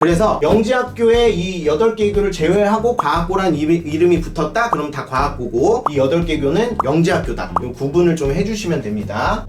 그래서 영재학교에 이 8개 교를 제외하고 과학고란 이름이 붙었다? 그럼 다 과학고고 이 8개 교는 영재학교다. 이 구분을 좀 해주시면 됩니다.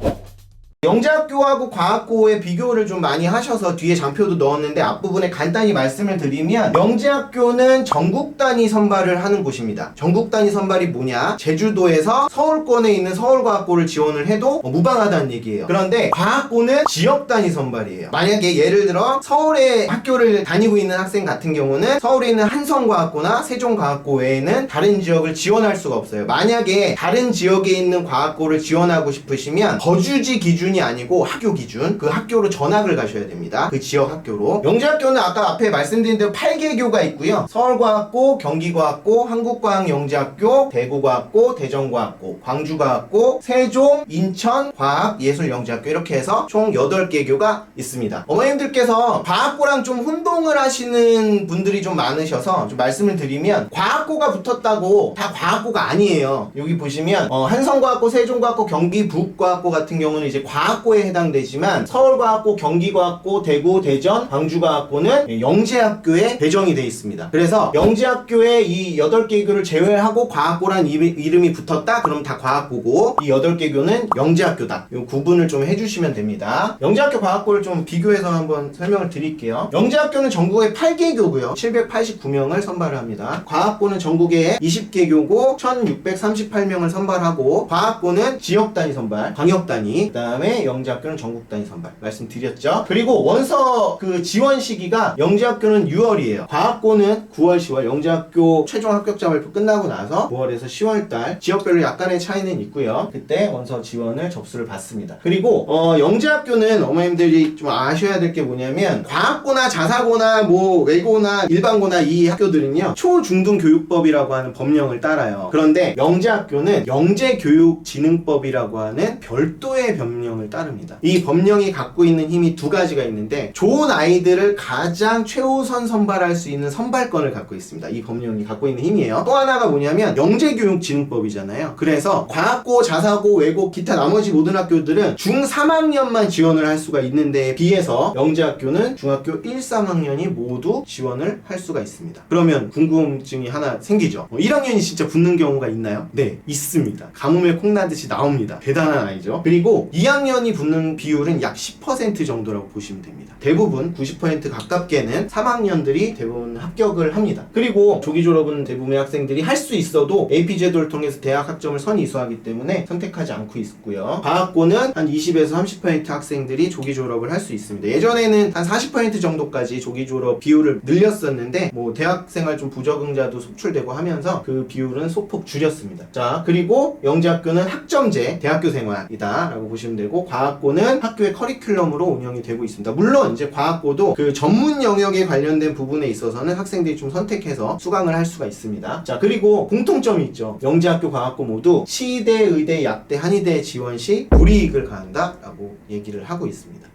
영재학교하고 과학고의 비교를 좀 많이 하셔서 뒤에 장표도 넣었는데 앞부분에 간단히 말씀을 드리면 영재학교는 전국 단위 선발을 하는 곳입니다. 전국 단위 선발이 뭐냐? 제주도에서 서울권에 있는 서울과학고를 지원을 해도 무방하다는 얘기예요. 그런데 과학고는 지역 단위 선발이에요. 만약에 예를 들어 서울에 학교를 다니고 있는 학생 같은 경우는 서울에 있는 한성과학고나 세종과학고 외에는 다른 지역을 지원할 수가 없어요. 만약에 다른 지역에 있는 과학고를 지원하고 싶으시면 거주지 기준이 아니고 학교 기준, 그 학교로 전학을 가셔야 됩니다. 그 지역 학교로. 영재학교는 아까 앞에 말씀드린 대로 8개 교가 있고요. 서울과학고, 경기과학고, 한국과학영재학교, 대구과학고, 대전과학고, 광주과학고, 세종, 인천, 과학예술영재학교 이렇게 해서 총 8개 교가 있습니다. 어머님들께서 과학고랑 좀 혼동을 하시는 분들이 좀 많으셔서 좀 말씀을 드리면 과학고가 붙었다고 다 과학고가 아니에요. 여기 보시면 한성과학고, 세종과학고, 경기북과학고 같은 경우는 이제 과학고에 해당되지만 서울과학고, 경기과학고, 대구, 대전, 광주과학고는 영재학교에 배정이 되어 있습니다. 그래서 영재학교에 이 8개 교를 제외하고 과학고란 이름이 붙었다? 그럼 다 과학고고 이 8개 교는 영재학교다. 이 구분을 좀 해주시면 됩니다. 영재학교 과학고를 좀 비교해서 한번 설명을 드릴게요. 영재학교는 전국에 8개 교고요. 789명을 선발을 합니다. 과학고는 전국에 20개 교고 1638명을 선발하고 과학고는 지역 단위 선발, 광역 단위, 그 다음에 영재학교는 전국 단위 선발 말씀드렸죠. 그리고 원서 그 지원 시기가 영재학교는 6월이에요. 과학고는 9월, 10월. 영재학교 최종 합격자 발표 끝나고 나서 9월에서 10월달 지역별로 약간의 차이는 있고요. 그때 원서 지원을 접수를 받습니다. 그리고 영재학교는 어머님들이 좀 아셔야 될 게 뭐냐면 과학고나 자사고나 뭐 외고나 일반고나 이 학교들은요 초중등교육법이라고 하는 법령을 따라요. 그런데 영재학교는 영재교육진흥법이라고 하는 별도의 법령을 따릅니다. 이 법령이 갖고 있는 힘이 두 가지가 있는데 좋은 아이들을 가장 최우선 선발할 수 있는 선발권을 갖고 있습니다. 이 법령이 갖고 있는 힘이에요. 또 하나가 뭐냐면 영재교육진흥법이잖아요. 그래서 과학고, 자사고, 외고, 기타 나머지 모든 학교들은 중 3학년만 지원을 할 수가 있는데 비해서 영재학교는 중학교 1, 3학년이 모두 지원을 할 수가 있습니다. 그러면 궁금증이 하나 생기죠. 1학년이 진짜 붙는 경우가 있나요? 네, 있습니다. 가뭄에 콩나듯이 나옵니다. 대단한 아이죠. 그리고 2학년이 붙는 비율은 약 10% 정도라고 보시면 됩니다. 대부분 90% 가깝게는 3학년들이 대부분 합격을 합니다. 그리고 조기 졸업은 대부분의 학생들이 할 수 있어도 AP 제도를 통해서 대학 학점을 선이수하기 때문에 선택하지 않고 있고요. 과학고는 한 20에서 30% 학생들이 조기 졸업을 할 수 있습니다. 예전에는 한 40% 정도까지 조기 졸업 비율을 늘렸었는데 뭐 대학생활 좀 부적응자도 속출되고 하면서 그 비율은 소폭 줄였습니다. 자, 그리고 영재학교는 학점제 대학교 생활이다 라고 보시면 되고 과학고는 학교의 커리큘럼으로 운영이 되고 있습니다. 물론 이제 과학고도 그 전문 영역에 관련된 부분에 있어서는 학생들이 좀 선택해서 수강을 할 수가 있습니다. 자, 그리고 공통점이 있죠. 영재학교 과학고 모두 시대, 의대, 약대, 한의대 지원 시 불이익을 가한다 라고 얘기를 하고 있습니다.